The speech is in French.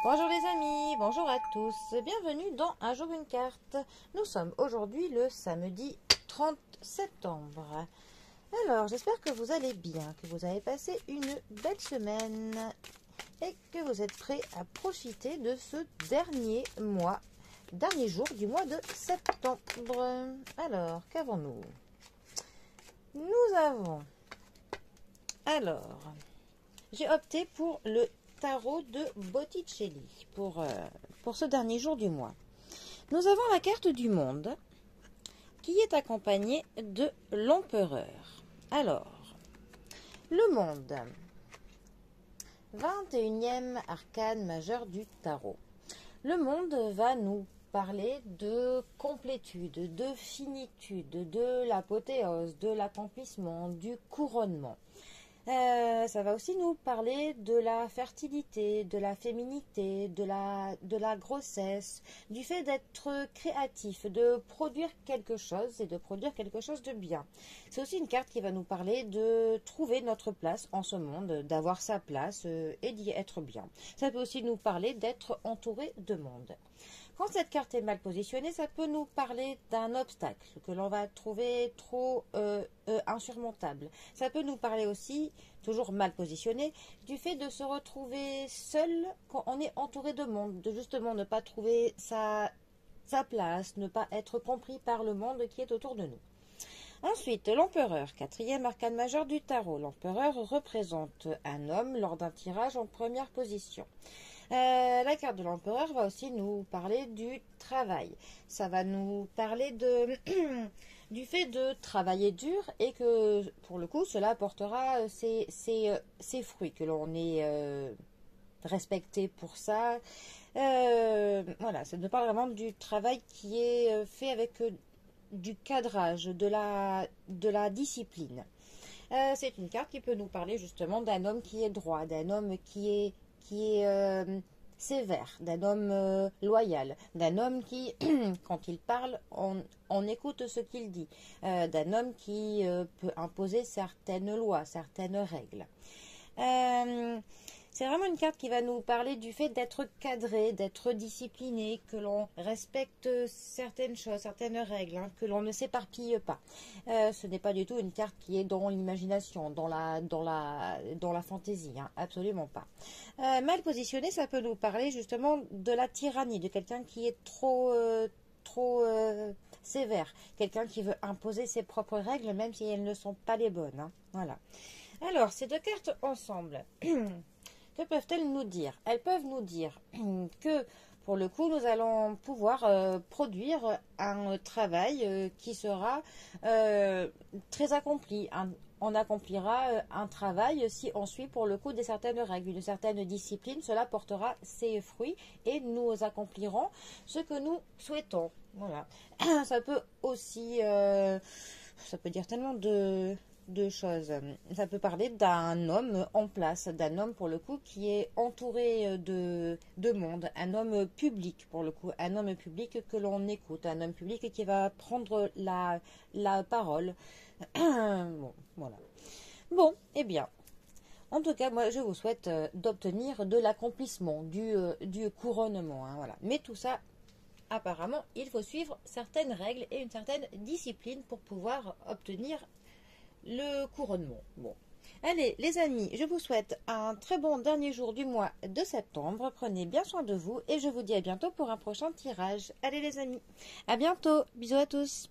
Bonjour les amis, bonjour à tous, bienvenue dans Un jour une carte. Nous sommes aujourd'hui le samedi 30 septembre. Alors j'espère que vous allez bien, que vous avez passé une belle semaine et que vous êtes prêts à profiter de ce dernier jour du mois de septembre. Alors qu'avons-nous? Nous avons, alors, j'ai opté pour le tarot de Botticelli pour ce dernier jour du mois. Nous avons la carte du monde qui est accompagnée de l'empereur. Alors, le monde, 21e arcane majeur du tarot. Le monde va nous parler de complétude, de finitude, de l'apothéose, de l'accomplissement, du couronnement. Ça va aussi nous parler de la fertilité, de la féminité, de la grossesse, du fait d'être créatif, de produire quelque chose et de produire quelque chose de bien. C'est aussi une carte qui va nous parler de trouver notre place en ce monde, d'avoir sa place et d'y être bien. Ça peut aussi nous parler d'être entouré de monde. Quand cette carte est mal positionnée, ça peut nous parler d'un obstacle que l'on va trouver trop insurmontable. Ça peut nous parler aussi, toujours mal positionné, du fait de se retrouver seul quand on est entouré de monde, de justement ne pas trouver sa place, ne pas être compris par le monde qui est autour de nous. Ensuite, l'empereur, 4e arcane majeur du tarot. L'empereur représente un homme lors d'un tirage en première position. La carte de l'empereur va aussi nous parler du travail. Ça va nous parler du fait de travailler dur et que, pour le coup, cela apportera ses fruits, que l'on est respecté pour ça. Voilà, ça nous parle vraiment du travail qui est fait avec du cadrage, de la discipline. C'est une carte qui peut nous parler justement d'un homme qui est droit, d'un homme qui est sévère, d'un homme loyal, d'un homme qui, quand il parle, on écoute ce qu'il dit, d'un homme qui peut imposer certaines lois, certaines règles. C'est vraiment une carte qui va nous parler du fait d'être cadré, d'être discipliné, que l'on respecte certaines choses, certaines règles, hein, que l'on ne s'éparpille pas. Ce n'est pas du tout une carte qui est dans l'imagination, dans la fantaisie, hein, absolument pas. Mal positionné, ça peut nous parler justement de la tyrannie, de quelqu'un qui est trop sévère, quelqu'un qui veut imposer ses propres règles, même si elles ne sont pas les bonnes. Hein. Voilà. Alors, ces deux cartes ensemble... Que peuvent-elles nous dire? Elles peuvent nous dire que, pour le coup, nous allons pouvoir produire un travail qui sera très accompli. On accomplira un travail si on suit, pour le coup, des certaines règles, une certaine discipline. Cela portera ses fruits et nous accomplirons ce que nous souhaitons. Voilà. Ça peut aussi... ça peut dire tellement de choses. Ça peut parler d'un homme en place, d'un homme pour le coup qui est entouré de monde, un homme public pour le coup, un homme public que l'on écoute, un homme public qui va prendre la parole. Bon, voilà. Bon, eh bien, en tout cas, moi je vous souhaite d'obtenir de l'accomplissement, du couronnement, hein, voilà. Mais tout ça, apparemment, il faut suivre certaines règles et une certaine discipline pour pouvoir obtenir le couronnement. Bon. Allez, les amis, je vous souhaite un très bon dernier jour du mois de septembre. Prenez bien soin de vous et je vous dis à bientôt pour un prochain tirage. Allez, les amis, à bientôt. Bisous à tous.